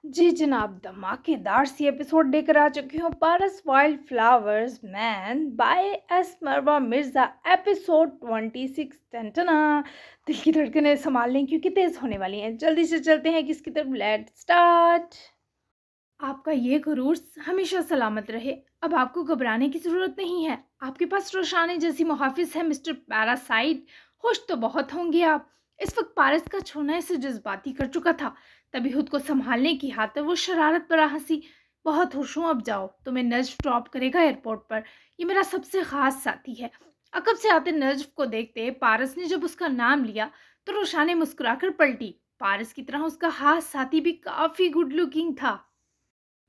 जी जनाब, धमाकेदार सी एपिसोड लेकर आ चुकी हूँ। Paras wild flowers man by S Marwa Mirza, episode 26। टंटना। दिल की धड़कनें संभाल लें क्योंकि तेज होने वाली हैं। जल्दी से चलते हैं किसकी तरफ। Let start. आपका ये गुरूर हमेशा सलामत रहे। अब आपको घबराने की जरूरत नहीं है। आपके पास रोशानी जैसी मुहाफिज है मिस्टर पैरासाइट। खुश तो बहुत होंगे आप। इस वक्त पारस का छूना इसे जज्बाती कर चुका था। तभी खुद को संभालने की खातिर वो शरारत पर हंसी। बहुत खुश हूँ, अब जाओ, तुम्हें नज्फ ड्रॉप करेगा एयरपोर्ट पर। ये मेरा सबसे खास साथी है। अकब से आते नज्फ को देखते पारस ने जब उसका नाम लिया तो रोशानी मुस्कुराकर पलटी। पारस की तरह उसका खास साथी भी काफी गुड लुकिंग था।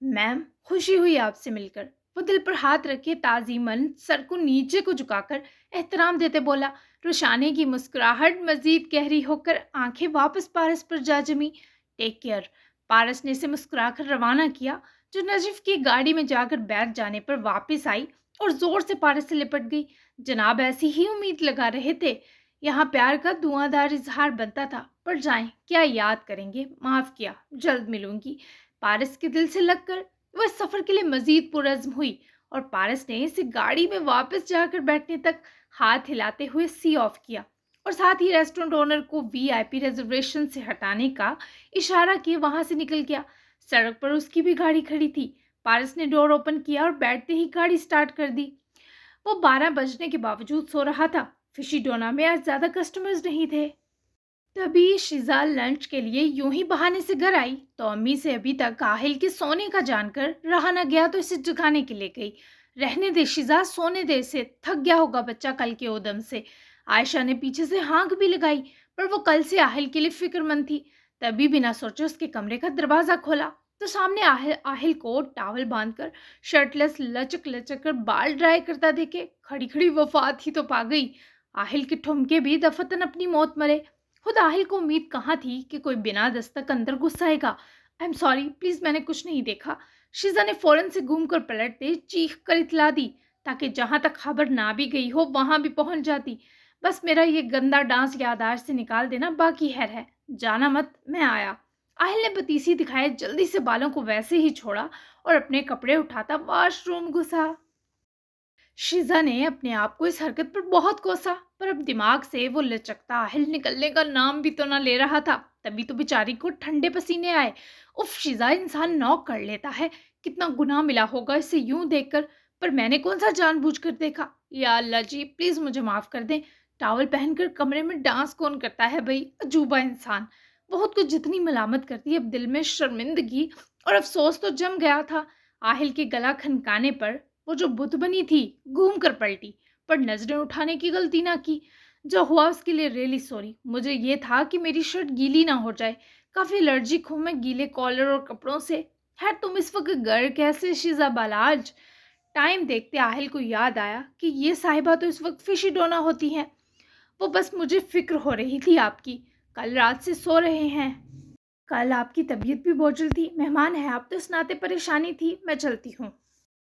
मैम, खुशी हुई आपसे मिलकर। वो दिल पर हाथ रखे ताजीमन सर को नीचे को झुकाकर एहतराम देते बोला। रुशाने की मुस्कुराहट मजीद गहरी होकर आंखें वापस पारस पर जा जमी। Take care. पारस ने इसे मुस्कुराकर रवाना किया, जो नजीफ की गाड़ी में जाकर बैठ जाने पर वापस आई और जोर से पारस से लिपट गई। जनाब, ऐसी ही उम्मीद लगा रहे थे। यहाँ प्यार का धुआंधार इजहार बनता था, पर जाएं, क्या याद करेंगे। माफ किया, जल्द मिलूंगी। पारस के दिल से लगकर वह सफर के लिए मजीद पुरज़्म हुई और पारस ने इसे गाड़ी में वापस जाकर बैठने तक हाथ हिलाते हुए सी ऑफ किया और साथ ही रेस्टोरेंट ओनर को वीआईपी रिजर्वेशन से हटाने का इशारा किए वहां से निकल गया। सड़क पर उसकी भी गाड़ी खड़ी थी। पारस ने डोर ओपन किया और बैठते ही गाड़ी स्टार्ट कर दी। वो 12 बजने के बावजूद सो रहा था। फिशी डोना में आज ज्यादा कस्टमर्स नहीं थे। तभी शिजा लंच के लिए यूं ही बहाने से घर आई तो अम्मी से अभी तक आहिल के सोने का जानकर रहा न गया तो इसे जगाने के लिए गई। रहने दे शिजा, सोने दे इसे, थक गया होगा बच्चा कल के उदम से। आयशा ने पीछे से हाँक भी लगाई, पर वो कल से आहिल के लिए फिक्रमंद थी। तभी बिना सोचे उसके कमरे का दरवाजा खोला तो सामने आहिल आहिल को टावल बांधकर शर्टलेस लचक लचक कर बाल ड्राई करता देखे खड़ी खड़ी वफात ही तो पा गई। आहिल के ठुमके भी दफतन अपनी मौत मरे। खुद आहिल को उम्मीद कहाँ थी कि कोई बिना दस्तक अंदर घुस आएगा। आई एम सॉरी, प्लीज, मैंने कुछ नहीं देखा। शीजा ने फौरन से घूम कर पलटते चीख कर इतला दी, ताकि जहां तक खबर ना भी गई हो वहां भी पहुंच जाती। बस मेरा ये गंदा डांस याददाश्त से निकाल देना बाकी है। जाना मत, मैं आया। आहिल ने बतीसी दिखाए जल्दी से बालों को वैसे ही छोड़ा और अपने कपड़े उठाता वॉशरूम घुसा। शीजा ने अपने आप को इस हरकत पर बहुत कोसा, पर अब दिमाग से वो लचकता आहिल निकलने का नाम भी तो ना ले रहा था। तभी तो बेचारी को ठंडे पसीने आए। उफ, शीजा, इंसान नॉक कर लेता है। कितना गुनाह मिला होगा इसे यूं देखकर। पर मैंने कौन सा जानबूझकर देखा। या अल्लाह जी, प्लीज मुझे माफ कर दें। टावल पहनकर कमरे में डांस कौन करता है भाई, अजूबा इंसान। बहुत कुछ जितनी मलामत करती है, अब दिल में शर्मिंदगी और अफसोस तो जम गया था। आहिल के गला खनकाने पर वो जो बुत बनी थी घूम कर पलटी, पर नजरें उठाने की गलती ना की। जो हुआ उसके लिए रियली सॉरी। मुझे ये था कि मेरी शर्ट गीली ना हो जाए। काफी एलर्जिक हूं मैं गीले कॉलर और कपड़ों से। है तुम इस वक्त घर कैसे शीजा बालाज। टाइम देखते आहिल को याद आया कि ये साहिबा तो इस वक्त फिशी डोना होती हैं। वो बस मुझे फिक्र हो रही थी आपकी। कल रात से सो रहे हैं। कल आपकी तबीयत भी बोझिल थी। मेहमान है आप तो इस नाते परेशानी थी। मैं चलती हूँ।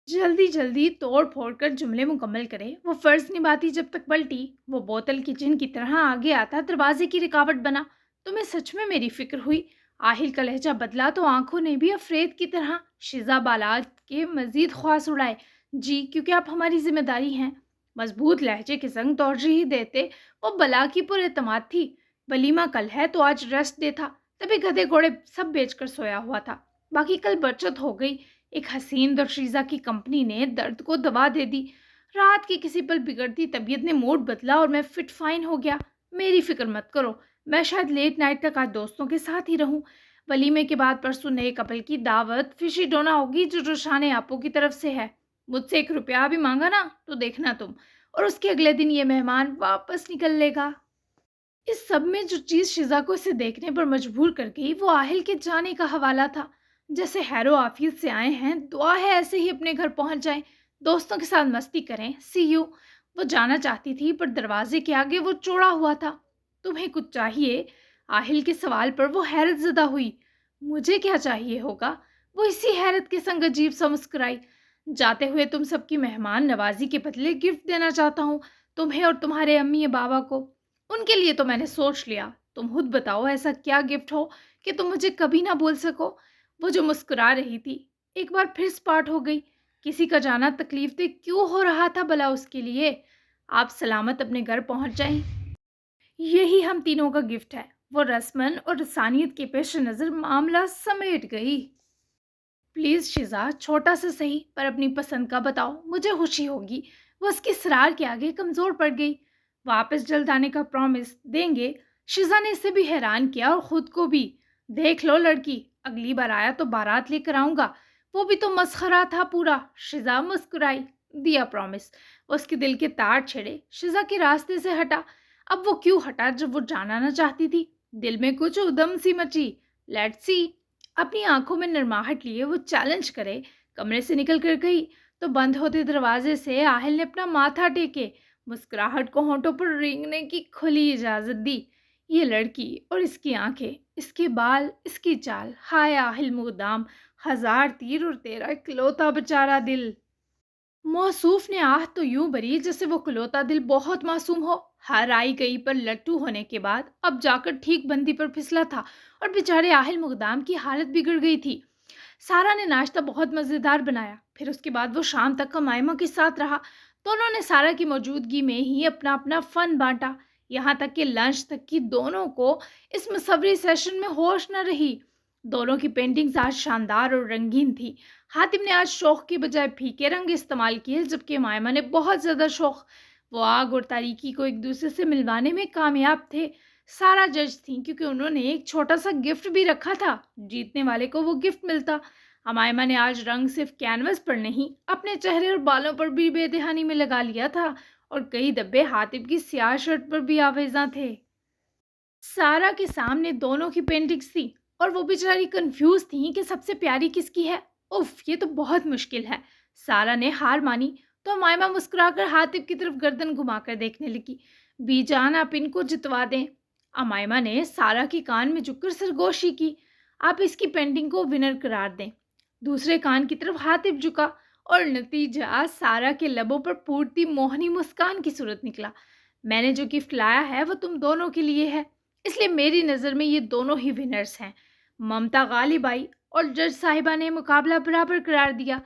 जल्दी जल्दी तोड़ फोड़ कर जुमले मुकम्मल करे वो फर्ज निभाती जब तक पलटी। वो बोतल किचन की तरह आगे आता दरवाजे की रुकावट बना। तुम्हें सच में मेरी फिक्र हुई। आहिल का लहजा बदला तो आंखों ने भी अफरेद की तरह शिजा बालात के मजीद ख्वास उड़ाए। जी, क्योंकि आप हमारी जिम्मेदारी हैं। मजबूत लहजे के संग तोजही देते वो बला की पुरएतमाद थी। वलीमा कल है तो आज रेस्ट डे था, तभी गधे घोड़े सब बेचकर सोया हुआ था। बाकी कल बचत हो गई। एक हसीन दरशीजा की कंपनी ने दर्द को दवा दे दी। रात की किसी पल बिगड़ती तबीयत ने मूड बदला और मैं फिट फाइन हो गया। मेरी फिक्र मत करो। मैं शायद लेट नाइट तक आज दोस्तों के साथ ही रहूं। वलीमे के बाद परसों नए कपल की दावत फिशी डोना होगी जो रुशाने आपो की तरफ से है। मुझसे 1 रुपया भी मांगा ना तो देखना तुम। और उसके अगले दिन ये मेहमान वापस निकल लेगा। इस सब में जो चीज शिजा को इसे देखने पर मजबूर कर गई वो आहिल के जाने का हवाला था। जैसे हैरो आफियत से आए हैं, दुआ है ऐसे ही अपने घर पहुंच जाएं, दोस्तों के साथ मस्ती करें, सी यू। वो जाना चाहती थी पर दरवाजे के आगे वो चौड़ा हुआ था। तुम्हें कुछ चाहिए? आहिल के सवाल पर वो हैरत ज़दा हुई। मुझे क्या चाहिए होगा? वो इसी हैरत के संग अजीब सा मुस्कुराई। जाते हुए तुम सबकी मेहमान नवाजी के बदले गिफ्ट देना चाहता हूँ, तुम्हें और तुम्हारे अम्मी बाबा को। उनके लिए तो मैंने सोच लिया। तुम खुद बताओ ऐसा क्या गिफ्ट हो कि तुम मुझे कभी ना बोल सको। وہ جو مسکرا رہی تھی ایک بار پھر سپاٹ ہو گئی. کسی کا جانا تکلیف دہ کیوں ہو رہا تھا بھلا اس کے لیے؟ آپ سلامت اپنے گھر پہنچ جائیں، یہی ہم تینوں کا گفٹ ہے. وہ رسمن اور رسانیت کے پیش نظر معاملہ سمیٹ گئی. پلیز شزا، چھوٹا سا صحیح پر اپنی پسند کا بتاؤ، مجھے خوشی ہوگی. وہ اس کے اصرار کے آگے کمزور پڑ گئی. واپس جلد آنے کا پرومس دیں گے؟ شزا نے اسے بھی حیران کیا اور خود کو بھی. دیکھ لو لڑکی، اگلی بار آیا تو بارات لے کر آؤں گا. وہ بھی تو مسخرہ تھا پورا. شزا مسکرائی. دیا پرومس. اس کے دل کے تار چھڑے، شزا کے راستے سے ہٹا. اب وہ کیوں ہٹا جب وہ جانا نہ چاہتی تھی؟ دل میں کچھ ادم سی مچی. Let see. اپنی آنکھوں میں نرماہٹ لیے وہ چیلنج کرے. کمرے سے نکل کر گئی تو بند ہوتے دروازے سے آہل نے اپنا ماتھا ٹیکے مسکراہٹ کو ہونٹوں پر رینگنے کی کھلی اجازت دی. یہ لڑکی اور اس کی آنکھیں، اس کے بال، اس کی چال، ہائے آہل مقدام، ہزار تیر اور تیرا اکلوتا بیچارہ دل. موصوف نے آہ تو یوں بری جیسے وہ کلوتا دل بہت معصوم ہو. ہر آئی گئی پر لٹو ہونے کے بعد اب جا کر ٹھیک بندی پر پھسلا تھا اور بیچارے آہل مقدام کی حالت بگڑ گئی تھی. سارا نے ناشتہ بہت مزیدار بنایا. پھر اس کے بعد وہ شام تک امائمہ کے ساتھ رہا. دونوں نے سارا کی موجودگی میں ہی اپنا اپنا فن بانٹا، یہاں تک کہ لنچ تک کی دونوں کو اس مصوری سیشن میں ہوش نہ رہی. دونوں کی پینٹنگز آج شاندار اور رنگین تھی. حاتم نے آج شوق کی بجائے پھیکے رنگ استعمال کیے، جبکہ امائمہ نے بہت زیادہ شوق. وہ آگ اور تاریکی کو ایک دوسرے سے ملوانے میں کامیاب تھے. سارا جج تھیں کیونکہ انہوں نے ایک چھوٹا سا گفٹ بھی رکھا تھا. جیتنے والے کو وہ گفٹ ملتا. امائمہ نے آج رنگ صرف کینوس پر نہیں، اپنے چہرے اور بالوں پر بھی بے دہانی میں لگا لیا تھا، اور کئی دبے حاتم کی سیاہ شرٹ پر بھی آویزاں تھے. سارا کے سامنے دونوں کی پینٹنگز تھی اور وہ بیچاری کنفیوز تھیں کہ سب سے پیاری کس کی ہے. اف، یہ تو بہت مشکل ہے. سارا نے ہار مانی تو امائمہ مسکرا کر حاتم کی طرف گردن گھما کر دیکھنے لگی. بی جان، آپ ان کو جتوا دیں. امائمہ نے سارا کے کان میں جھک کر سرگوشی کی. آپ اس کی پینٹنگ کو ونر قرار دیں. دوسرے کان کی طرف حاتم جھکا اور نتیجہ سارا کے لبوں پر پھوٹتی موہنی مسکان کی صورت نکلا. میں نے جو گفٹ لایا ہے وہ تم دونوں کے لیے ہے، اس لیے میری نظر میں یہ دونوں ہی ونرز ہیں. ممتا غالب آئی اور جج صاحبہ نے مقابلہ برابر قرار دیا.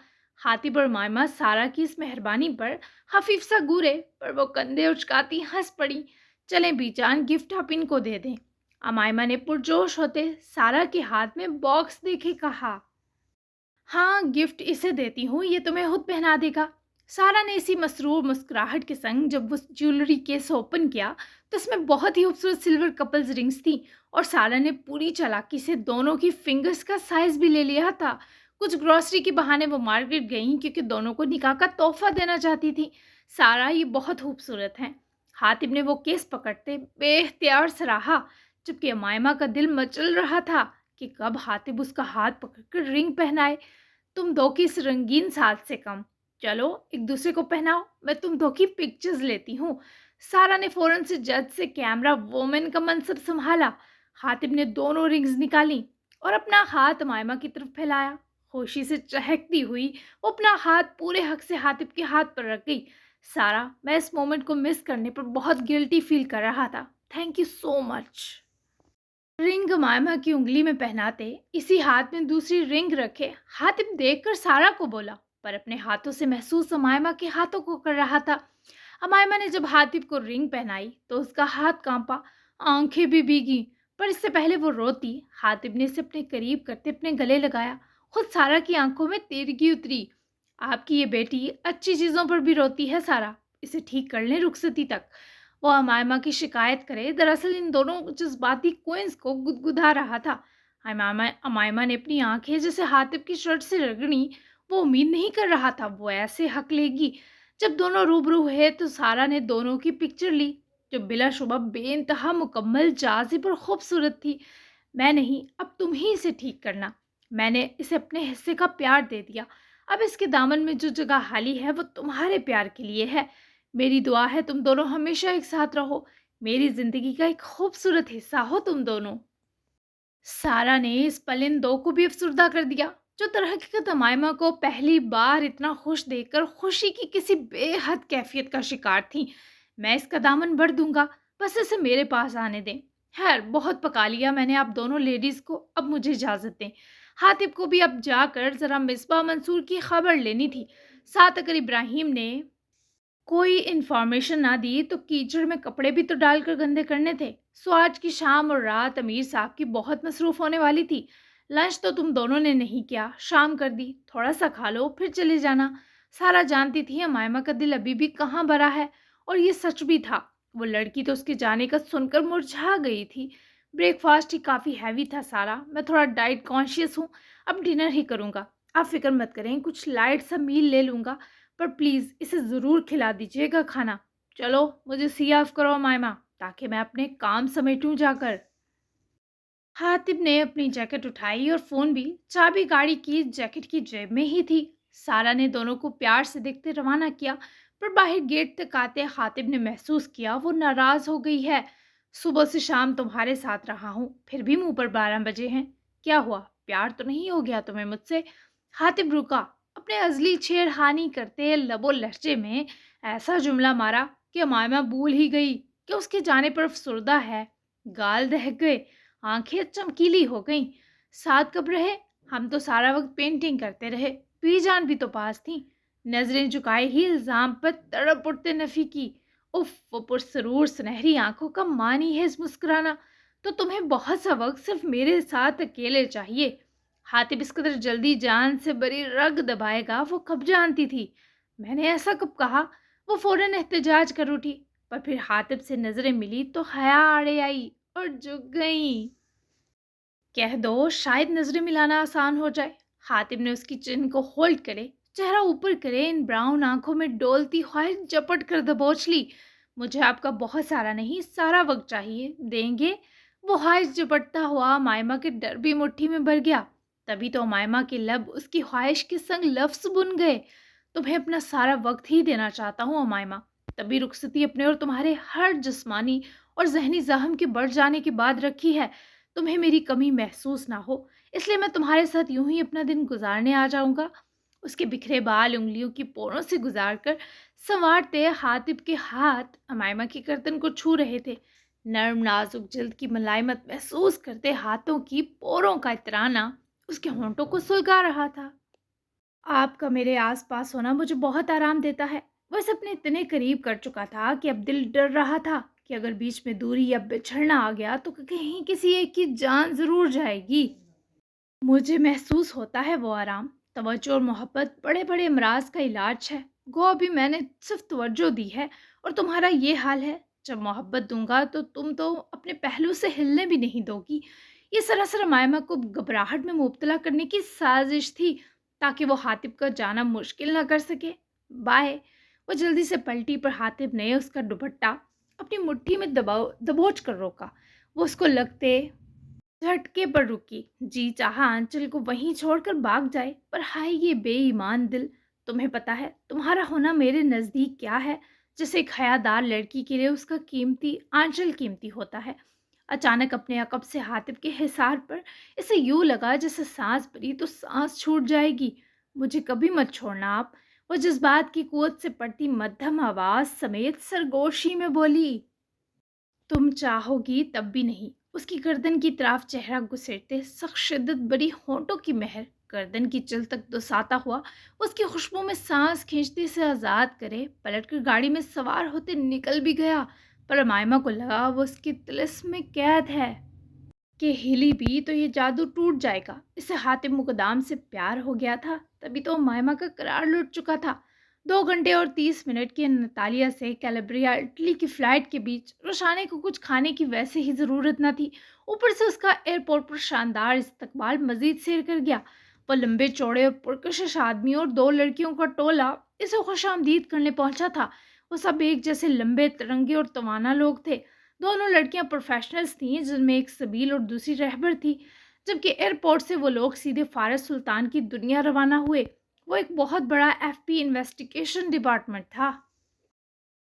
حاتم اور مائمہ سارا کی اس مہربانی پر خفیف سا گورے، پر وہ کندھے اچکاتی ہنس پڑی. چلیں بی جان، گفٹ آپ ان کو دے دیں. امائمہ نے پرجوش ہوتے سارا کے ہاتھ میں باکس دیکھے کہا. ہاں، گفٹ اسے دیتی ہوں، یہ تمہیں خود پہنا دے گا. سارا نے اسی مسرور مسکراہٹ کے سنگ جب وہ جیولری کیس اوپن کیا تو اس میں بہت ہی خوبصورت سلور کپلز رنگز تھیں، اور سارا نے پوری چالاکی سے دونوں کی فنگرز کا سائز بھی لے لیا تھا. کچھ گروسری کے بہانے وہ مارکیٹ گئیں کیونکہ دونوں کو نکاح کا تحفہ دینا چاہتی تھی. سارا، یہ بہت خوبصورت ہیں. حاتم نے وہ کیس پکڑتے بے اختیار سراہا، جبکہ امائمہ کا دل مچل رہا تھا کہ کب حاتم اس کا ہاتھ پکڑ کر رنگ پہنائے. تم دو کی اس رنگین ساتھ سے کم. چلو ایک دوسرے کو پہناؤ، میں تم دو کی پکچرز لیتی ہوں. سارا نے فوراً سے جج سے کیمرہ وومن کا منصب سنبھالا. حاتم نے دونوں رنگز نکالی اور اپنا ہاتھ امائمہ کی طرف پھیلایا. خوشی سے چہکتی ہوئی وہ اپنا ہاتھ پورے حق سے حاتم کے ہاتھ پر رکھ گئی. سارا، میں اس مومنٹ کو مس کرنے پر بہت گلٹی فیل کر رہا تھا. تھینک یو سو مچ. رنگ امائمہ کی انگلی میں پہناتے اسی ہاتھ میں دوسری رنگ رکھے حاتم دیکھ کر سارا کو بولا، پر اپنے ہاتھوں سے محسوس امائمہ کے ہاتھوں کو کر رہا تھا. امائمہ نے جب حاتم کو رنگ پہنائی تو اس کا ہاتھ کانپا، آنکھیں بھی بھیگی، پر اس سے پہلے وہ روتی حاتم نے اسے اپنے قریب کرتے اپنے گلے لگایا. خود سارا کی آنکھوں میں تیرگی اتری. آپ کی یہ بیٹی اچھی چیزوں پر بھی روتی ہے سارا، اسے ٹھیک کر لیں رخصتی تک. وہ امائمہ کی شکایت کرے، دراصل ان دونوں جذباتی کوئنس کو گدگدا رہا تھا. امائمہ نے اپنی آنکھیں جیسے حاتم کی شرٹ سے رگڑی. وہ امید نہیں کر رہا تھا وہ ایسے حق لے گی. جب دونوں روبرو ہوئے تو سارا نے دونوں کی پکچر لی، جو بلا شبہ بے انتہا مکمل، جازب اور خوبصورت تھی. میں نہیں، اب تم ہی اسے ٹھیک کرنا. میں نے اسے اپنے حصے کا پیار دے دیا. اب اس کے دامن میں جو جگہ خالی ہے وہ تمہارے پیار کے لیے ہے. میری دعا ہے تم دونوں ہمیشہ ایک ساتھ رہو. میری زندگی کا ایک خوبصورت حصہ ہو تم دونوں. سارا نے اس پلند دو کو بھی افسردہ کر دیا، جو در حقیقت امائمہ کو پہلی بار اتنا خوش دیکھ کر خوشی کی کسی بے حد کیفیت کا شکار تھی. میں اس کا دامن بھر دوں گا، بس اسے میرے پاس آنے دیں. خیر، بہت پکا لیا میں نے آپ دونوں لیڈیز کو، اب مجھے اجازت دیں. हातिब को भी अब जाकर ज़रा मिसबा मंसूर की खबर लेनी थी। साथ अगर इब्राहिम ने कोई इन्फॉर्मेशन ना दी तो कीचड़ में कपड़े भी तो डालकर गंदे करने थे। सो आज की शाम और रात अमीर साहब की बहुत मसरूफ होने वाली थी। लंच तो तुम दोनों ने नहीं किया, शाम कर दी, थोड़ा सा खा लो फिर चले जाना। सारा जानती थी अमायमा का दिल अभी भी कहाँ भरा है, और ये सच भी था। वो लड़की तो उसके जाने का सुनकर मुरझा गई थी। ब्रेकफास्ट ही काफ़ी हैवी था सारा, मैं थोड़ा डाइट कॉन्शियस हूँ, अब डिनर ही करूँगा। आप फिक्र मत करें, कुछ लाइट सा मील ले लूँगा, पर प्लीज़ इसे ज़रूर खिला दीजिएगा खाना। चलो मुझे सी ऑफ करो मायमा, ताकि मैं अपने काम समेटूं जाकर। हातिब ने अपनी जैकेट उठाई और फ़ोन भी। चाबी गाड़ी की जैकेट की जेब में ही थी। सारा ने दोनों को प्यार से देखते रवाना किया, पर बाहर गेट तक आते हातिब ने महसूस किया वो नाराज़ हो गई है। सुबह से शाम तुम्हारे साथ रहा हूँ, फिर भी मुंह पर 12 बजे हैं। क्या हुआ, प्यार तो नहीं हो गया तुम्हें मुझसे? हातिब रुका, अपने अजली छेड़खानी करते लबो लहजे में ऐसा जुमला मारा कि अमायमा भूल ही गई कि उसके जाने पर अफसुर्दा है। गाल दह गए, आंखें चमकीली हो गईं। साथ कब रहे? हम तो सारा वक्त पेंटिंग करते रहे। बीजान भी तो पास थी। नजरें झुकाए ही इल्जाम पर तड़प उठते नफी की। उफ, वो पुरसरूर सुनहरी आंखों का मानी है इस मुस्कुराना। तो तुम्हें बहुत सा वक्त सिर्फ मेरे साथ अकेले चाहिए। हातिब इस कदर जल्दी जान से बरी रग दबाएगा वो कब जानती थी? मैंने ऐसा कब कहा? वो फौरन एहतजाज कर उठी, पर फिर हातिब से नजरें मिली तो हया आड़े आई और झुक गई। कह दो शायद नजरें मिलाना आसान हो जाए। हातिब ने उसकी चिन को होल्ड करे, चेहरा ऊपर करे, इन ब्राउन आंखों में डोलती ख्वाहिश झपट कर दबोच ली। मुझे आपका बहुत सारा नहीं, सारा वक्त चाहिए, देंगे? वो ख्वाहिश झपटता हुआ मायमा के डर भी मुट्ठी में भर गया। तभी तो मायमा के लब उसकी ख्वाहिश के संग लफ्ज बुन गए। तुम्हें अपना सारा वक्त ही देना चाहता हूँ अमायमा। तभी रुखसती अपने और तुम्हारे हर जिस्मानी और जहनी जख्म के बढ़ जाने के बाद रखी है, तुम्हें मेरी कमी महसूस ना हो, इसलिए मैं तुम्हारे साथ यूं ही अपना दिन गुजारने आ जाऊंगा। उसके बिखरे बाल उंगलियों की पोरों से गुजार कर संवारते हातिब के हाथ अमायमा की गर्दन को छू रहे थे। नर्म नाजुक जल्द की मलाइमत महसूस करते हाथों की पोरों का इतराना उसके होंठों को सुलगा रहा था। आपका मेरे आसपास होना मुझे बहुत आराम देता है। बस अपने इतने करीब कर चुका था कि अब दिल डर रहा था कि अगर बीच में दूरी या बिछड़ना आ गया तो कहीं किसी एक की जान जरूर जाएगी। मुझे महसूस होता है वो आराम। तवज्जो और मोहब्बत बड़े बड़े अमराज का इलाज है। गो अभी मैंने सिर्फ तवज्जो दी है और तुम्हारा ये हाल है। जब मोहब्बत दूंगा तो तुम तो अपने पहलू से हिलने भी नहीं दोगी। ये सरासर मायमा को घबराहट में मुब्तला करने की साजिश थी, ताकि वो हातिब का जाना मुश्किल ना कर सके। बाय। वो जल्दी से पलटी, पर हातिब ने उसका दुपट्टा अपनी मुट्ठी में दबोच कर रोका। वो उसको लगते झटके पर रुकी। जी चाहा आंचल को वहीं छोड़कर भाग जाए, पर हाय ये बेईमान दिल। तुम्हें पता है तुम्हारा होना मेरे नज़दीक क्या है? जैसे एक हयादार लड़की के लिए उसका कीमती आंचल कीमती होता है। अचानक अपने अकब से हातिब के हिसार पर इसे यूं लगा जैसे सांस भरी तो सांस छूट जाएगी। मुझे कभी मत छोड़ना आप। वो जज्बात की कुवत से पड़ती मध्यम आवाज समेत सरगोशी में बोली। तुम चाहोगी तब भी नहीं। उसकी गर्दन की तरफ चेहरा घुसेड़ते सख्त शिद्दत बड़ी होंठों की मेहर गर्दन की चिल तक दुसाता हुआ उसकी खुशबू में सांस खींचते से आज़ाद करे, पलटकर गाड़ी में सवार होते निकल भी गया। पर मायमा को लगा वो उसकी तिलिस्म में कैद है कि हिली भी तो ये जादू टूट जाएगा। इसे हातिम मुकदाम से प्यार हो गया था, तभी तो मायमा का करार लुट चुका था। 2 घंटे और 30 मिनट की नतालिया से कैलेब्रिया इटली की फ्लाइट के बीच रोशाने को कुछ खाने की वैसे ही ज़रूरत न थी। ऊपर से उसका एयरपोर्ट पर शानदार इस्तकबाल मजीद सेर कर गया। वह लंबे चौड़े और पुरकशिश आदमी और 2 लड़कियों का टोला इसे खुश आमदीद करने पहुंचा था। वो सब एक जैसे लंबे तिरंगे और तवाना लोग थे। दोनों लड़कियां प्रोफेशनल्स थीं, जिनमें एक सबील और दूसरी रहबर थी। जबकि एयरपोर्ट से वो लोग सीधे फारस सुल्तान की दुनिया रवाना हुए। वो एक बहुत बड़ा एफबी इन्वेस्टिगेशन डिपार्टमेंट था,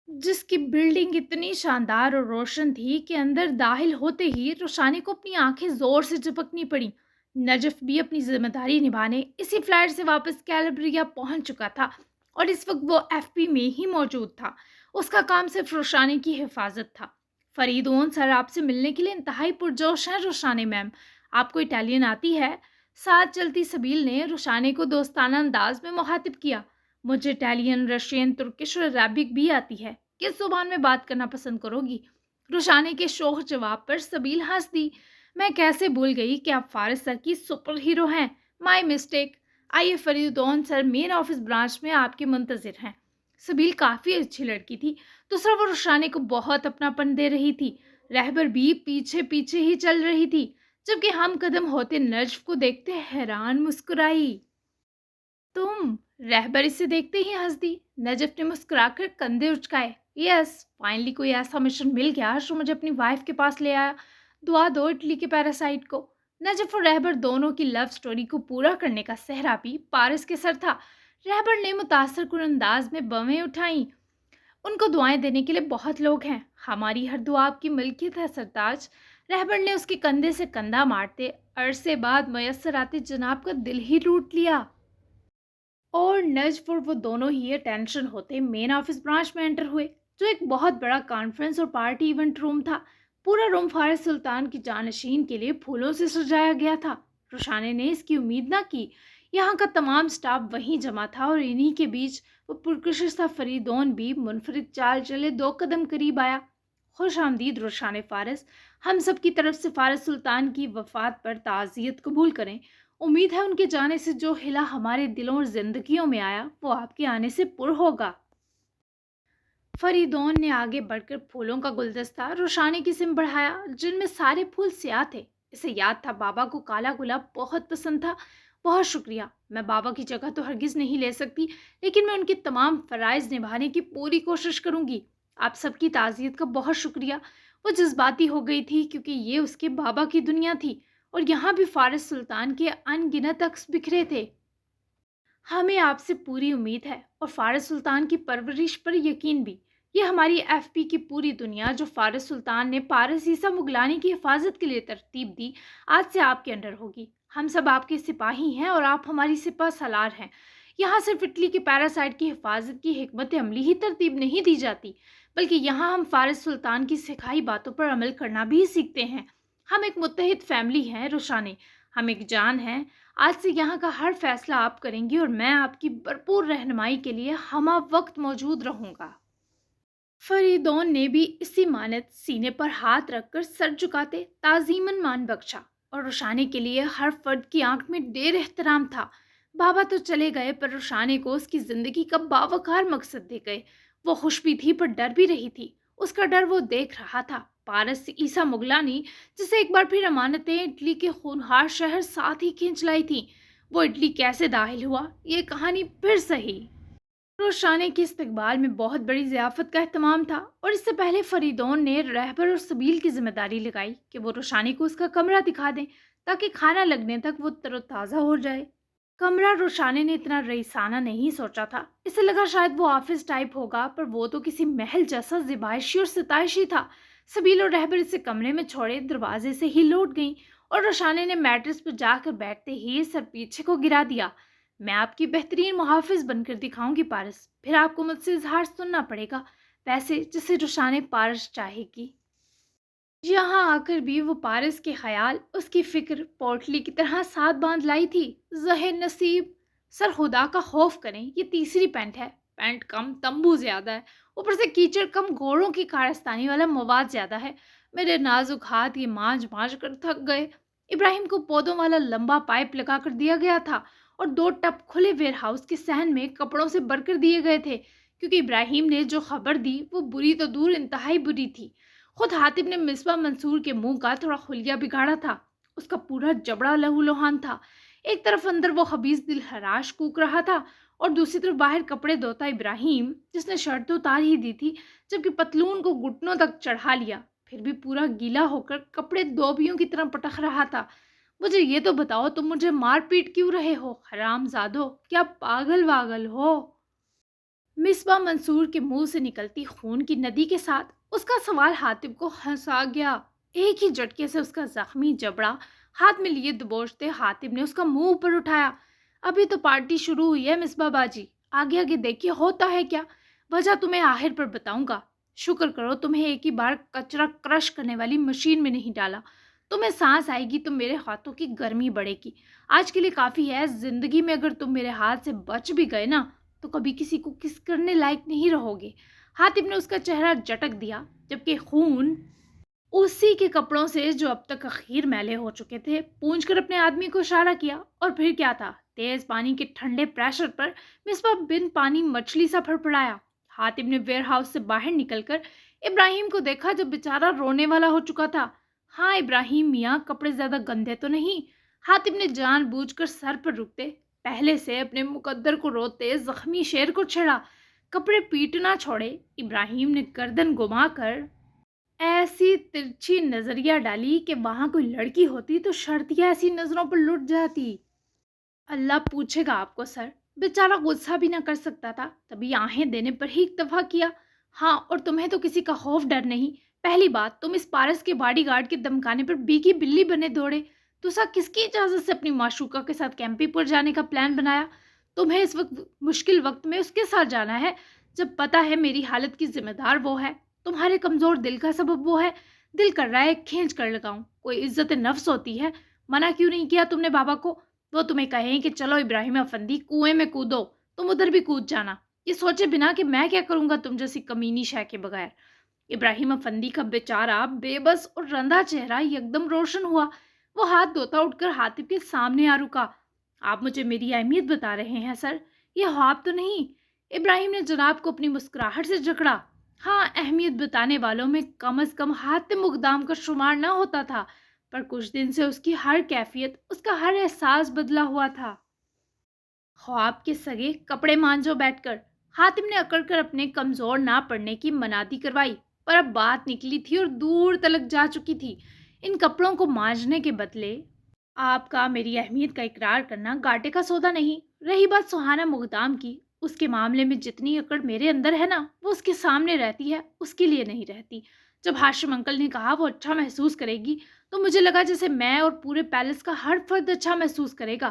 जिसकी बिल्डिंग इतनी शानदार और रोशन थी कि अंदर दाखिल होते ही रोशानी को अपनी आंखें जोर से झपकनी पड़ी। नजफ भी अपनी जिम्मेदारी निभाने इसी फ्लाइट से वापस कैलिब्रिया पहुंच चुका था, और इस वक्त वो एफबी में ही मौजूद था। उसका काम सिर्फ रोशानी की हिफाजत था। फरीदोन सर आपसे मिलने के लिए इंतहाई पुरजोश हैं रोशानी मैम। आपको इटालियन आती है? साथ चलती सबील ने रुशाने को दोस्ताना अंदाज में मुखातिब किया। मुझे इटालियन, रशियन, तुर्किश और अरेबिक भी आती है। किस जुबान में बात करना पसंद करोगी? रुशाने के शोख जवाब पर सबील हंस दी। मैं कैसे भूल गई कि आप फारिस सर की सुपर हीरो हैं। My mistake. आइए फरीदौन सर मेन ऑफिस ब्रांच में आपके मुंतजिर हैं। सबील काफ़ी अच्छी लड़की थी। दूसरा, वो रुशाने को बहुत अपनापन दे रही थी। रहबर भी पीछे पीछे ही चल रही थी। जबकि हम कदम होते नज्फ को देखते हैरान मुस्कुराई। तुम? रहबर इसे देखते ही हंस दी। नजफ ने मुस्कुराकर कंधे उचकाए। यस, फाइनली कोई ऐसा मिशन मिल गया जो मुझे अपनी वाइफ के पास ले आया। दुआ दो इटली के पैरासाइट को। नजफ और रहबर दोनों की लव स्टोरी को पूरा करने का सेहरा भी पारिस के सर था। रहबर ने मुतासर कुन अंदाज में बवें उठाई। उनको दुआएं देने के लिए बहुत लोग हैं। हमारी हर दुआ आपकी मिल्कियत है सरताज। रहबर ने उसके कंधे से कंधा मारते अरसे बाद मयसर आते जनाब का दिल ही लूट लिया। और नज्फ और वो दोनों ही अटेंशन होते मेन ऑफिस ब्रांच में एंटर हुए, जो एक बहुत बड़ा कॉन्फ्रेंस और पार्टी इवेंट रूम था। पूरा रूम फारिस सुल्तान की जानशीन के लिए फूलों से सजाया गया था। रुशाने ने इसकी उम्मीद ना की। यहाँ का तमाम स्टाफ वहीं जमा था और इन्हीं के बीच वो पुरकशिश सा फरीदौन भी मुनफरिद चाल चले 2 कदम करीब आया। खुश आमदीद रुशाने फारिस। हम सब की तरफ से फारिस सुल्तान की वफात पर ताज़ियत कबूल करें। उम्मीद है उनके जाने से जो हिला हमारे दिलों और जिंदगियों में आया वो आपके आने से पुर होगा। फरीदौन ने आगे बढ़कर फूलों का गुलदस्ता रोशानी की सिम बढ़ाया, जिनमें सारे फूल स्याह थे। इसे याद था बाबा को काला गुलाब बहुत पसंद था। बहुत शुक्रिया। मैं बाबा की जगह तो हरगिज नहीं ले सकती, लेकिन मैं उनके तमाम फ़राइज़ निभाने की पूरी कोशिश करूंगी। आप सबकी ताज़ियत का बहुत शुक्रिया। वो जज्बाती हो गई थी क्योंकि ये उसके बाबा की दुनिया थी और यहाँ भी फारिस सुल्तान के अनगिनत अक्स बिखरे थे। हमें आपसे पूरी उम्मीद है और फारिस सुल्तान की परवरिश पर यकीन भी। ये हमारी एफपी की पूरी दुनिया जो फारिस सुल्तान ने पारस ईसा मुगलानी की हिफाजत के लिए तरतीब दी, आज से आपके अंडर होगी। हम सब आपके सिपाही हैं और आप हमारी सिपह सलार हैं। यहाँ सिर्फ इटली के पैरासाइट की हिफाजत की हिकमत अमली ही तरतीब नहीं दी जाती, बल्कि यहाँ हम फारिस सुल्तान की सिखाई बातों पर अमल करना भी सीखते हैं। हम एक मुत्तहिद फैमिली हैं रोशाने। हम एक जान हैं। आज से यहाँ का हर फैसला आप करेंगी और मैं आपकी भरपूर रहनुमाई के लिए हमा वक्त मौजूद रहूंगा। फरीदौन ने भी इसी मानत सीने पर हाथ रखकर सर झुकाते ताजीमन मान बख्शा और रुशाने के लिए हर फर्द की आंख में ढेर एहतराम था। बाबा तो चले गए पर रुशाने को उसकी जिंदगी का बावकार मकसद दे गए। वो खुश भी थी पर डर भी रही थी। उसका डर वो देख रहा था। पारस से ईसा मुगलानी, जिसे एक बार फिर अमानतें इटली के खूनहार शहर साथ ही खींच लाई थी, वो इटली कैसे दाखिल हुआ, ये कहानी फिर सही। रोशाने के इस्तकबाल में बहुत बड़ी ज़ियाफ़त का एहतमाम था और इससे पहले फरीदौन ने रहबर और सबील की जिम्मेदारी लगाई कि वो रोशानी को उसका कमरा दिखा दें ताकि खाना लगने तक वो तरोताज़ा हो जाए। कमरा रोशाने ने इतना रईसाना नहीं सोचा था। इसे लगा शायद वो ऑफिस टाइप होगा, पर वो तो किसी महल जैसा ज़िबाइशी और सिताइशी था। सबील और रहबर इसे कमरे में छोड़े दरवाजे से ही लौट गईं और रोशाने ने मैट्रेस पर जाकर बैठते ही सर पीछे को गिरा दिया। मैं आपकी बेहतरीन मुहाफिज बनकर दिखाऊंगी पारस, फिर आपको मुझसे इजहार सुनना पड़ेगा, वैसे जिसे रोशाने पारस चाहेगी। यहाँ आकर भी वो पारस के ख्याल, उसकी फिक्र पोटली की तरह साथ बांध लाई थी। ज़हर नसीब। सर खुदा का खौफ करें, ये तीसरी पैंट है। पैंट कम तंबू ज्यादा है, ऊपर से कीचड़ कम घोड़ों की कारस्तानी वाला मवाद ज्यादा है। मेरे नाजुक हाथ ये मांझ मांझ कर थक गए। इब्राहिम को पौधों वाला लंबा पाइप लगा कर दिया गया था और 2 टब खुले वेयर हाउस के सहन में कपड़ों से भरकर दिए गए थे, क्योंकि इब्राहिम ने जो खबर दी वो बुरी तो दूर इंतहाई बुरी थी। खुद हातिब ने मिसबा मंसूर के मुंह का थोड़ा खुलिया बिगाड़ा था। उसका पूरा जबड़ा लहूलुहान था। एक तरफ अंदर वो खबीज दिल हराश कूक रहा था और दूसरी तरफ बाहर कपड़े धोता इब्राहिम, जिसने शर्ट तो उतार ही दी थी जबकि पतलून को घुटनों तक चढ़ा लिया, फिर भी पूरा गीला होकर कपड़े धोबियों की तरह पटक रहा था। मुझे ये तो बताओ, तुम मुझे मार पीट क्यों रहे हो हरामजादो? क्या पागल वागल हो? मिसबा मंसूर के मुंह से निकलती खून की नदी के साथ उसका सवाल हातिब को हंसा गया। एक ही झटके से उसका जख्मी जबड़ा हाथ में लिए दबोचते हातिब ने उसका मुंह ऊपर उठाया। अभी तो पार्टी शुरू हुई है मिसबा बाजी, आगे आगे देखिए होता है क्या। वजह तुम्हें आखिर पर बताऊंगा। शुक्र करो तुम्हें एक ही बार कचरा क्रश करने वाली मशीन में नहीं डाला। تمہیں سانس آئے گی تو میرے ہاتھوں کی گرمی بڑھے گی. آج کے لیے کافی ہے. زندگی میں اگر تم میرے ہاتھ سے بچ بھی گئے نا تو کبھی کسی کو کس کرنے لائق نہیں رہو گے. حاتم نے اس کا چہرہ جھٹک دیا جبکہ خون اسی کے کپڑوں سے جو اب تک اخیر میلے ہو چکے تھے پونچھ کر اپنے آدمی کو اشارہ کیا. اور پھر کیا تھا؟ تیز پانی کے ٹھنڈے پریشر پر مصباح بن پانی مچھلی سا پھڑپڑایا. حاتم نے ویئر ہاؤس سے باہر نکل کر ابراہیم کو دیکھا جو بیچارہ رونے والا ہو چکا تھا. ہاں ابراہیم میاں، کپڑے زیادہ گندے تو نہیں؟ حاتم نے جان بوجھ کر سر پر رکتے پہلے سے اپنے مقدر کو روتے زخمی شیر کو چھڑا. کپڑے پیٹنا چھوڑے. ابراہیم نے گردن گما کر ایسی ترچھی نظریہ ڈالی کہ وہاں کوئی لڑکی ہوتی تو شرطیاں ایسی نظروں پر لٹ جاتی. اللہ پوچھے گا آپ کو سر. بیچارہ غصہ بھی نہ کر سکتا تھا تبھی آہیں دینے پر ہی اکتفا کیا. ہاں، اور تمہیں تو کسی کا خوف ڈر نہیں. پہلی بات، تم اس پارس کے باڈی گارڈ کے دمکانے پر بیکی بلی بنے دوڑے. تسا کس کی اجازت سے اپنی معشوقہ کے ساتھ کیمپی پور جانے کا پلان بنایا؟ تمہیں اس وقت مشکل وقت میں اس کے ساتھ جانا ہے جب پتا ہے میری حالت کی ذمہ دار وہ ہے. تمہارے کمزور دل کا سبب وہ ہے. دل کر رہا ہے کھینچ کر لگاؤں. کوئی عزت نفس ہوتی ہے. منع کیوں نہیں کیا تم نے بابا کو؟ وہ تمہیں کہیں کہ چلو ابراہیم افندی کنویں میں کودو، تم ادھر بھی کود جانا، یہ سوچے بنا کہ میں کیا کروں گا تم جیسی کمینی شے کے بغیر. ابراہیم افندی کا بیچارہ بے بس اور رندا چہرہ یکدم روشن ہوا. وہ ہاتھ دھوتا اٹھ کر حاتم کے سامنے آ رکا. آپ مجھے میری اہمیت بتا رہے ہیں سر؟ یہ خواب تو نہیں؟ ابراہیم نے جناب کو اپنی مسکراہٹ سے جکڑا. ہاں، اہمیت بتانے والوں میں کم از کم حاتم اقدام کا شمار نہ ہوتا تھا، پر کچھ دن سے اس کی ہر کیفیت، اس کا ہر احساس بدلا ہوا تھا. خواب کے سگے کپڑے مانجو بیٹھ کر. حاتم نے اکڑ کر اپنے کمزور نہ پڑنے کی منادی کروائی، پر اب بات نکلی تھی اور دور تلک جا چکی تھی. ان کپڑوں کو مانجنے کے بدلے آپ کا میری اہمیت کا اقرار کرنا گاٹے کا سودا نہیں. رہی بات سہانا مقدام کی، اس کے معاملے میں جتنی اکڑ میرے اندر ہے نا وہ اس کے سامنے رہتی ہے، اس کے لیے نہیں رہتی. جب ہاشم انکل نے کہا وہ اچھا محسوس کرے گی تو مجھے لگا جیسے میں اور پورے پیلس کا ہر فرد اچھا محسوس کرے گا.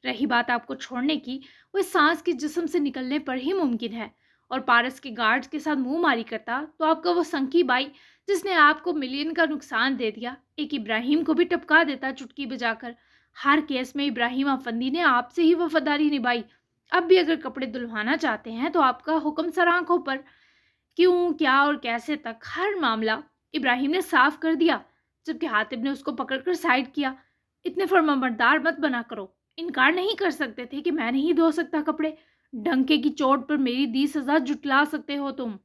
رہی بات آپ کو چھوڑنے کی، وہ اس سانس کے جسم سے نکلنے پر ہی ممکن ہے. اور پارس کے گارڈز کے ساتھ منہ ماری کرتا تو آپ کا وہ سنکی بائی جس نے آپ کو ملین کا نقصان دے دیا ایک ابراہیم کو بھی ٹپکا دیتا چٹکی بجا کر. ہر کیس میں ابراہیم افندی نے آپ سے ہی وفاداری نبھائی. اب بھی اگر کپڑے دلوانا چاہتے ہیں تو آپ کا حکم سر آنکھوں پر. کیوں، کیا اور کیسے تک ہر معاملہ ابراہیم نے صاف کر دیا، جبکہ حاتم نے اس کو پکڑ کر سائڈ کیا. اتنے فرمانبردار مت بنا کرو. انکار نہیں کر سکتے تھے کہ میں نہیں دھو سکتا کپڑے. ڈنکے کی چوٹ پر میری دی سزا جٹلا سکتے ہو تم،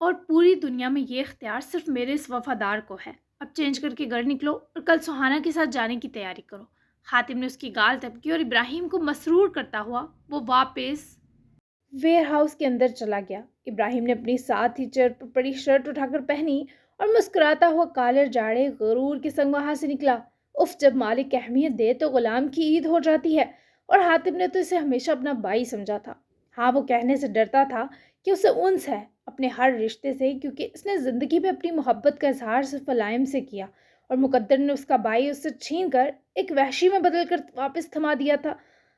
اور پوری دنیا میں یہ اختیار صرف میرے اس وفادار کو ہے. اب چینج کر کے گھر نکلو اور کل سہانا کے ساتھ جانے کی تیاری کرو. حاتم نے اس کی گال تپکی اور ابراہیم کو مسرور کرتا ہوا وہ واپس ویئر ہاؤس کے اندر چلا گیا. ابراہیم نے اپنی ساتھ ہی چیئر پر پڑی شرٹ اٹھا کر پہنی اور مسکراتا ہوا کالر جاڑے غرور کے سنگ وہاں سے نکلا. اف، جب مالک اہمیت دے تو غلام کی عید ہو جاتی ہے. اور حاتم نے تو اسے ہمیشہ اپنا بھائی سمجھا تھا. ہاں، وہ کہنے سے ڈرتا تھا کہ اسے انس ہے اپنے ہر رشتے سے، کیونکہ اس نے زندگی میں اپنی محبت کا اظہار صرف علائم سے کیا اور مقدر نے اس کا بھائی اس سے چھین کر ایک وحشی میں بدل کر واپس تھما دیا تھا.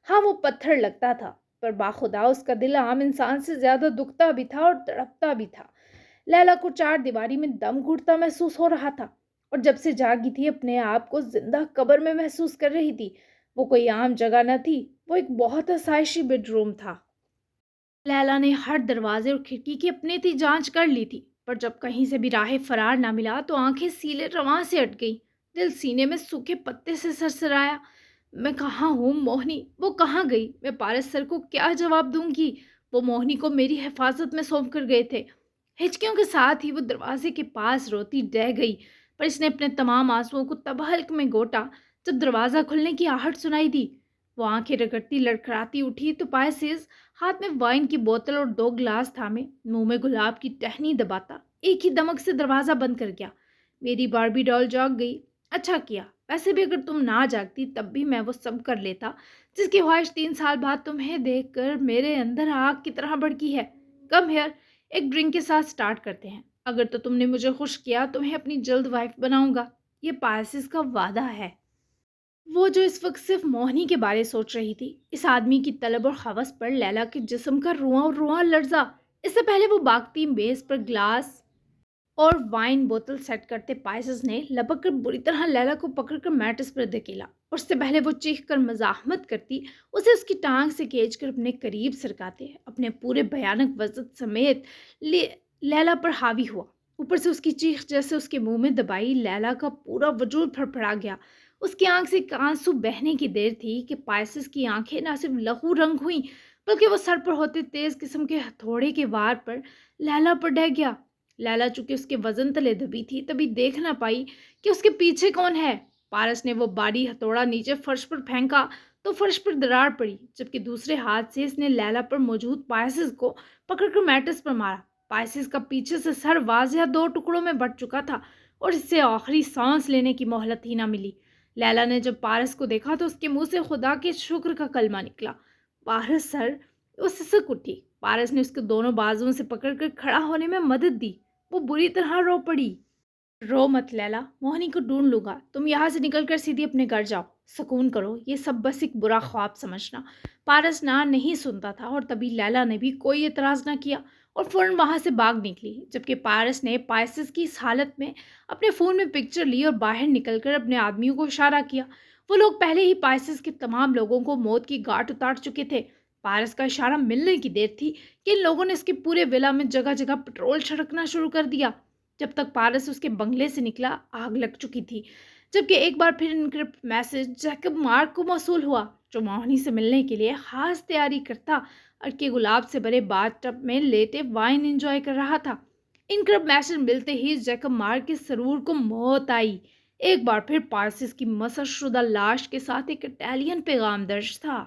ہاں، وہ پتھر لگتا تھا پر باخدا اس کا دل عام انسان سے زیادہ دکھتا بھی تھا اور تڑپتا بھی تھا. لیلا کو چار دیواری میں دم گھٹتا محسوس ہو رہا تھا اور جب سے جاگی تھی اپنے آپ کو زندہ قبر میں محسوس کر رہی تھی. وہ کوئی عام جگہ نہ تھی، وہ ایک بہت آسائشی بیڈ روم تھا. لیلا نے ہر دروازے اور کھڑکی کی اپنے تھی جانچ کر لی تھی، پر جب کہیں سے بھی راہ فرار نہ ملا تو آنکھیں سیلے رواں سے اٹھ گئی. دل سینے میں سوکھے پتے سے سرسرایا. میں کہاں ہوں موہنی؟ وہ کہاں گئی؟ میں پارس سر کو کیا جواب دوں گی؟ وہ موہنی کو میری حفاظت میں سونپ کر گئے تھے. ہچکیوں کے ساتھ ہی وہ دروازے کے پاس روتی رہ گئی، پر اس نے اپنے تمام آنسوؤں کو تب حلق میں گھوٹا جب دروازہ کھلنے کی آہٹ سنائی دی. وہ آنکھیں رگڑتی لڑکھڑاتی اٹھی تو پائے سیز ہاتھ میں وائن کی بوتل اور 2 گلاس تھامے منہ میں گلاب کی ٹہنی دباتا ایک ہی دمک سے دروازہ بند کر گیا. میری باربی ڈال جاگ گئی. اچھا کیا. ویسے بھی اگر تم نہ جاگتی تب بھی میں وہ سب کر لیتا جس کی خواہش 3 سال بعد تمہیں دیکھ کر میرے اندر آگ کی طرح بھڑکی ہے. کم ہیئر، ایک ڈرنک کے ساتھ سٹارٹ کرتے ہیں. اگر تو تم نے مجھے خوش کیا تو میں اپنی جلد وائف بناؤں گا. یہ پائسز کا وعدہ ہے. وہ جو اس وقت صرف موہنی کے بارے سوچ رہی تھی، اس آدمی کی طلب اور ہوس پر لیلا کے جسم کا رواں رواں لرزا. اس سے پہلے وہ باغتی میز پر گلاس اور وائن بوتل سیٹ کرتے پائسز نے لپک کر بری طرح لیلا کو پکڑ کر میٹس پر دھکیلا، اور اس سے پہلے وہ چیخ کر مزاحمت کرتی اسے اس کی ٹانگ سے کھینچ کر اپنے قریب سرکاتے اپنے پورے بھیانک وزن سمیت لیلا پر حاوی ہوا۔ اوپر سے اس کی چیخ جیسے اس کے منہ میں دبائی، لیلا کا پورا وجود پھڑپڑا گیا۔ اس کی آنکھ سے ایک آنسو بہنے کی دیر تھی کہ پائسز کی آنکھیں نہ صرف لہو رنگ ہوئیں بلکہ وہ سر پر ہوتے تیز قسم کے ہتھوڑے کے وار پر لیلا پر ڈہ گیا۔ لیلا چونکہ اس کے وزن تلے دبی تھی تبھی دیکھ نہ پائی کہ اس کے پیچھے کون ہے۔ پارس نے وہ باری ہتھوڑا نیچے فرش پر پھینکا تو فرش پر درار پڑی، جبکہ دوسرے ہاتھ سے اس نے لیلا پر موجود پائسز کو پکڑ کر میٹس پر مارا۔ پائسز کا پیچھے سے سر واضح 2 ٹکڑوں میں بٹ چکا تھا اور اس سے آخری سانس لینے کی مہلت ہی نہ ملی۔ لیلا نے جب پارس کو دیکھا تو اس کے منہ سے خدا کے شکر کا کلمہ نکلا۔ پارس سر، وہ سسک اٹھی۔ پارس نے اس کو دونوں بازوؤں سے پکڑ کر کھڑا ہونے میں مدد دی۔ وہ بری طرح رو پڑی۔ رو مت لیلا، موہنی کو ڈھونڈ لوں گا، تم یہاں سے نکل کر سیدھی اپنے گھر جاؤ، سکون کرو، یہ سب بس ایک برا خواب سمجھنا۔ پارس نہ نہیں سنتا تھا اور تبھی لیلا نے بھی کوئی اعتراض نہ کیا اور فوراً وہاں سے بھاگ نکلی، جبکہ پارس نے پائسز کی اس حالت میں اپنے فون میں پکچر لی اور باہر نکل کر اپنے آدمیوں کو اشارہ کیا۔ وہ لوگ پہلے ہی پائسز کے تمام لوگوں کو موت کی گھاٹ اتار چکے تھے۔ پارس کا اشارہ ملنے کی دیر تھی کہ ان لوگوں نے اس کے پورے ولا میں جگہ جگہ پٹرول چھڑکنا شروع کر دیا۔ جب تک پارس اس کے بنگلے سے نکلا آگ لگ چکی تھی، جبکہ ایک بار پھر انکرپٹ میسج جیکب مارک کو موصول ہوا، جو موہنی سے ملنے کے لیے خاص تیاری کرتا اور کے گلاب سے بھرے باتھ ٹب میں لیٹے وائن انجوائے کر رہا تھا۔ انکرپٹ میسج ملتے ہی جیکب مارک کے سرور کو موت آئی۔ ایک بار پھر پارسس کی مسح شدہ لاش کے ساتھ ایک اٹیلین پیغام درج تھا۔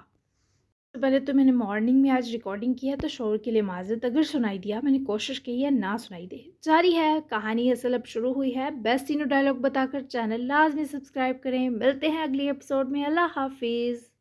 پہلے تو میں نے مارننگ میں آج ریکارڈنگ کی ہے تو شور کے لیے معذرت اگر سنائی دیا، میں نے کوشش کی ہے نہ سنائی دے۔ جاری ہے کہانی، اصل اب شروع ہوئی ہے۔ بیسٹ تینوں ڈائلاگ بتا کر چینل لازمی سبسکرائب کریں۔ ملتے ہیں اگلی ایپیسوڈ میں، اللہ حافظ۔